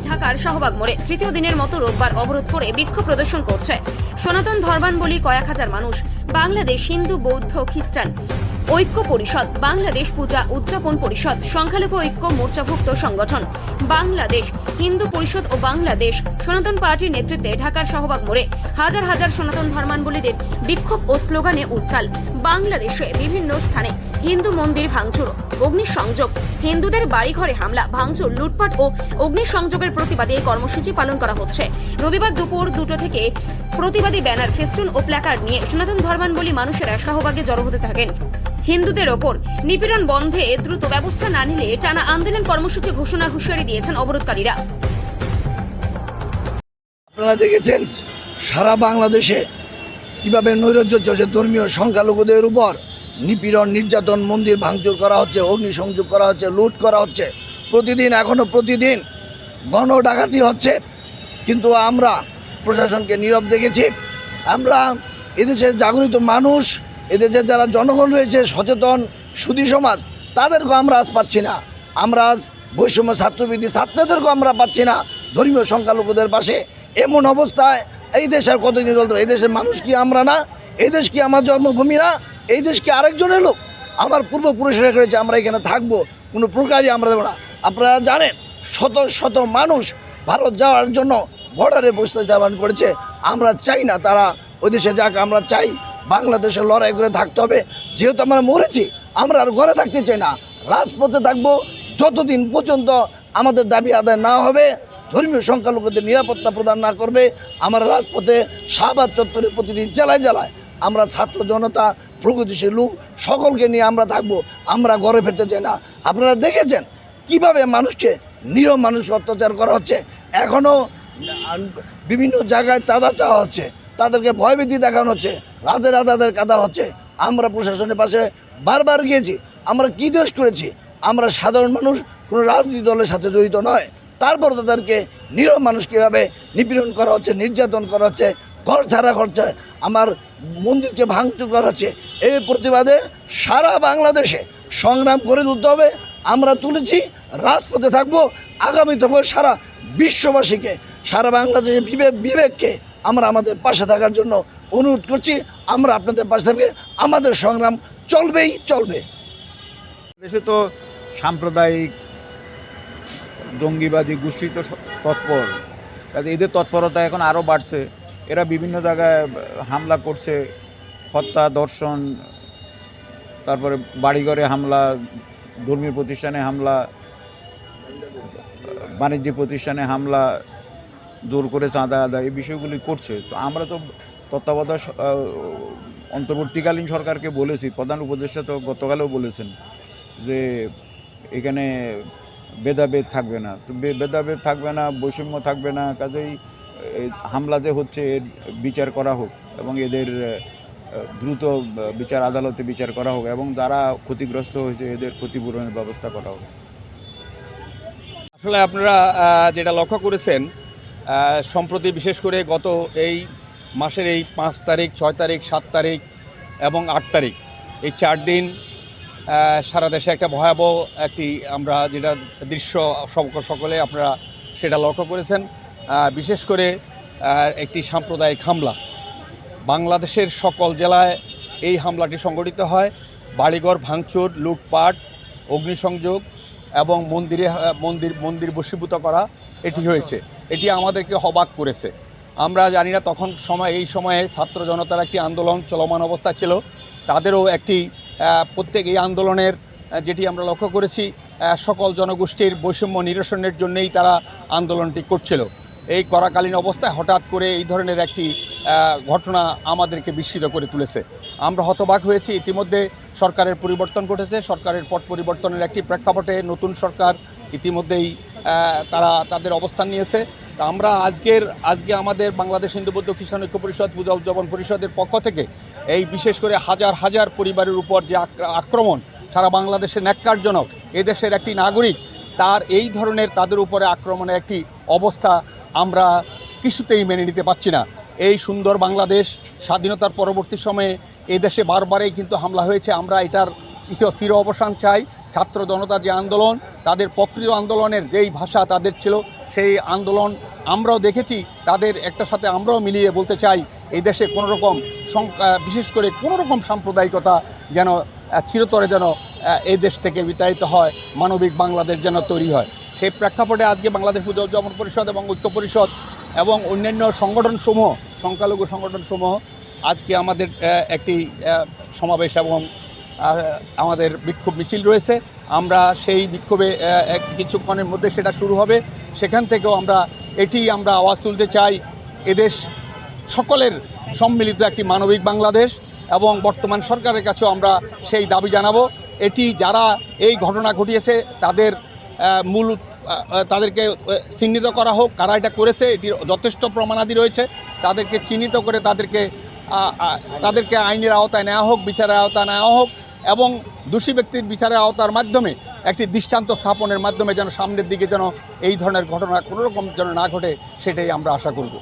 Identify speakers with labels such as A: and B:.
A: ঢাকার শাহবাগ মোড়ে তৃতীয় দিনের মতো রোববার অবরোধ করে বিক্ষোভ প্রদর্শন করছে সনাতন ধর্মাবলম্বী কয়েক হাজার মানুষ। বাংলাদেশ হিন্দু বৌদ্ধ খ্রিস্টান ঐক্য পরিষদ, বাংলাদেশ পূজা উদযাপন পরিষদ, সংখ্যালঘু ঐক্য মোর্চাভুক্ত সংগঠন, বাংলাদেশ হিন্দু পরিষদ ও বাংলাদেশ সনাতন পার্টির নেতৃত্বে ঢাকার শাহবাগ মোড়ে হাজার হাজার সনাতন ধর্মাবলম্বীদের বিক্ষোভ ও স্লোগানে উত্তাল। বাংলাদেশে বিভিন্ন স্থানে হিন্দু মন্দির ভাঙচুর, অগ্নিসংযোগ, হিন্দুদের বাড়িঘরে হামলা, ভাঙচুর, লুটপাট ও অগ্নিসংযোগের প্রতিবাদে এই কর্মসূচি পালন করা হচ্ছে। রবিবার দুপুর 2টা থেকে প্রতিবাদী ব্যানার, ফেস্টুন ও প্ল্যাকার্ড নিয়ে সনাতন ধর্মাবলম্বী মানুষেরা শাহবাগে জড়ো হতে থাকেন। হিন্দুদের ওপর নিপীড়ন বন্ধে দ্রুত ব্যবস্থা না নিলে টানা আন্দোলন কর্মসূচি ঘোষণার হুঁশিয়ারি দিয়েছেন অবরোধকারীরা।
B: আপনারা দেখেছেন সারা বাংলাদেশে কিভাবে নৈরাজ্য চলছে, ধর্মীয় সংখ্যালঘুদের উপর নিপীড়ন, নির্যাতন, মন্দির ভাঙচুর করা হচ্ছে, অগ্নিসংযোগ করা হচ্ছে, লুট করা হচ্ছে, প্রতিদিন গণ ডাকাতি হচ্ছে। কিন্তু আমরা প্রশাসনকে নীরব দেখেছি। আমরা এদেশের জাগরিত মানুষ, এদেশের যারা জনগণ রয়েছে, সচেতন সুধী সমাজ, তাদেরকেও আমরা আজ পাচ্ছি না। আমরা আজ বৈষম্য ছাত্রবৃত্তি ছাত্রদেরকেও আমরা পাচ্ছি না ধর্মীয় সংখ্যালঘুদের পাশে। এমন অবস্থায় এই দেশ আর কতদিন চলতে? এই দেশের মানুষ কি আমরা না? এই দেশ কি আমার জন্মভূমি না? এই দেশ কি আরেকজনের লোক? আমার পূর্বপুরুষরা করেছে, আমরা এখানে থাকবো, কোনো প্রকারই আমরা দেবো না। আপনারা জানেন শত শত মানুষ ভারত যাওয়ার জন্য বর্ডারে বসতে যাবান করেছে। আমরা চাই না তারা ওই দেশে যাক, আমরা চাই বাংলাদেশে লড়াই করে থাকতে হবে। যেহেতু আমরা মরেছি, আমরা আর ঘরে থাকতে চাই না, রাজপথে থাকবো যতদিন পর্যন্ত আমাদের দাবি আদায় না হবে, ধর্মীয় সংখ্যালঘুদের নিরাপত্তা প্রদান না করবে। আমরা রাজপথে শাহবাগ চত্বরে প্রতিদিন জেলায় জেলায় আমরা ছাত্র জনতা, প্রগতিশীল লোক সকলকে নিয়ে আমরা থাকবো। আমরা ঘরে ফিরতে চাই না। আপনারা দেখেছেন কিভাবে মানুষকে, নিরীহ মানুষকে অত্যাচার করা হচ্ছে। এখনও বিভিন্ন জায়গায় চাঁদা চাওয়া হচ্ছে, তাদেরকে ভয়ভীতি দেখানো হচ্ছে, রাতে তাদের কাঁদা হচ্ছে। আমরা প্রশাসনের পাশে বারবার গিয়েছি। আমরা কী দোষ করেছি? আমরা সাধারণ মানুষ, কোনো রাজনীতি দলের সাথে জড়িত নয়। তারপর তাদেরকে নিরীহ মানুষ কীভাবে নিপীড়ন করা হচ্ছে, নির্যাতন করা হচ্ছে, ঘর ছাড়া করছে, আমার মন্দিরকে ভাঙচুর করা হচ্ছে। এই প্রতিবাদে সারা বাংলাদেশে সংগ্রাম করে তুলতে হবে। আমরা তুলেছি, রাজপথে থাকবো। আগামী তবে সারা বিশ্ববাসীকে, সারা বাংলাদেশের বিবেককে আমরা আমাদের পাশে থাকার জন্য অনুরোধ করছি। আমরা আপনাদের পাশে থাকবে, আমাদের সংগ্রাম চলবেই চলবে।
C: দেশে তো সাম্প্রদায়িক জঙ্গিবাদী গোষ্ঠী তো তৎপর, কাজে এদের তৎপরতা এখন আরও বাড়ছে। এরা বিভিন্ন জায়গায় হামলা করছে, হত্যা, ধর্ষণ, তারপরে বাড়িঘরে হামলা, ধর্মীয় প্রতিষ্ঠানে হামলা, বাণিজ্যিক প্রতিষ্ঠানে হামলা, জোর করে চাঁদা আদায়, এই বিষয়গুলি করছে। তো আমরা তো তত্ত্বাবধায়ক অন্তর্বর্তীকালীন সরকারকে বলেছি, প্রধান উপদেষ্টা তো গতকালও বলেছেন যে এখানে ভেদাভেদ থাকবে না। তো ভেদাভেদ থাকবে না, বৈষম্য থাকবে না। কাজেই হামলা যে হচ্ছে এর বিচার করা হোক এবং এদের দ্রুত বিচার আদালতে বিচার করা হোক এবং যারা ক্ষতিগ্রস্ত হয়েছে এদের ক্ষতিপূরণের ব্যবস্থা করা হোক।
D: আসলে আপনারা যেটা লক্ষ্য করেছেন, সম্প্রতি বিশেষ করে গত এই মাসের এই 5 তারিখ, 6 তারিখ, 7 তারিখ এবং 8 তারিখ, এই 4 দিন সারা দেশে একটা ভয়াবহ একটি আমরা যেটা দৃশ্য সকলে আপনারা সেটা লক্ষ্য করেছেন। বিশেষ করে একটি সাম্প্রদায়িক হামলা, বাংলাদেশের সকল জেলায় এই হামলাটি সংঘটিত হয়। বাড়িঘর ভাঙচুর, লুটপাট, অগ্নিসংযোগ এবং মন্দির বশীভূত করা এটি হয়েছে। এটি আমাদেরকে অবাক করেছে। আমরা জানি না তখন এই সময়ে ছাত্র জনতার একটি আন্দোলন চলমান অবস্থা ছিল, তাদেরও একটি প্রত্যেক এই আন্দোলনের যেটি আমরা লক্ষ্য করেছি, সকল জনগোষ্ঠীর বৈষম্য নিরসনের জন্যই তারা আন্দোলনটি করছিল। এই করাকালীন অবস্থায় হঠাৎ করে এই ধরনের একটি ঘটনা আমাদেরকে বিস্মিত করে তুলেছে। আমরা হতবাক হয়েছি। ইতিমধ্যে সরকারের পরিবর্তন ঘটেছে। সরকারের পট পরিবর্তনের একটি প্রেক্ষাপটে নতুন সরকার ইতিমধ্যেই তাদের অবস্থান নিয়েছে। আমরা আজকে আমাদের বাংলাদেশ হিন্দু বৌদ্ধ খ্রিস্টান ঐক্য পরিষদ, পূজা উদযাপন পরিষদের পক্ষ থেকে এই বিশেষ করে হাজার হাজার পরিবারের উপর যে আক্রমণ, সারা বাংলাদেশে ন্যাক্কারজনক, এদেশের একটি নাগরিক তার এই ধরনের তাদের উপরে আক্রমণের একটি অবস্থা আমরা কিছুতেই মেনে নিতে পারছি না। এই সুন্দর বাংলাদেশ স্বাধীনতার পরবর্তী সময়ে এই দেশে বারবারই কিন্তু হামলা হয়েছে। আমরা এটার চির অবসান চাই। ছাত্র জনতা যে আন্দোলন, তাদের প্রক্রিয় আন্দোলনের যেই ভাষা তাদের ছিল, সেই আন্দোলন আমরাও দেখেছি, তাদের একটার সাথে আমরাও মিলিয়ে বলতে চাই এই দেশে কোনো রকম বিশেষ করে কোনো রকম সাম্প্রদায়িকতা যেন চিরতরে যেন এই দেশ থেকে বিতাড়িত হয়, মানবিক বাংলাদেশ যেন তৈরি হয়। সেই প্রেক্ষাপটে আজকে বাংলাদেশ পূজা উদযাপন পরিষদ এবং ঐক্য পরিষদ এবং অন্যান্য সংগঠনসমূহ, সংখ্যালঘু সংগঠনসমূহ আজকে আমাদের একটি সমাবেশ এবং আমাদের বিক্ষোভ মিছিল রয়েছে। আমরা সেই বিক্ষোভে কিছুক্ষণের মধ্যে সেটা শুরু হবে। সেখান থেকেও আমরা আওয়াজ তুলতে চাই, এদেশ সকলের সম্মিলিত একটি মানবিক বাংলাদেশ, এবং বর্তমান সরকারের কাছেও আমরা সেই দাবি জানাবো। এটি যারা এই ঘটনা ঘটিয়েছে তাদেরকে চিহ্নিত করা হোক, কারা এটা করেছে, এটির যথেষ্ট প্রমাণাদি রয়েছে, তাদেরকে চিহ্নিত করে তাদেরকে আইনের আওতায় নেওয়া হোক, বিচারের আওতায় নেওয়া হোক, এবং দোষী ব্যক্তির বিচারের আওতার মাধ্যমে একটি দৃষ্টান্ত স্থাপনের মাধ্যমে যেন সামনের দিকে যেন এই ধরনের ঘটনা কোনো রকম যেন না ঘটে, সেটাই আমরা আশা করব।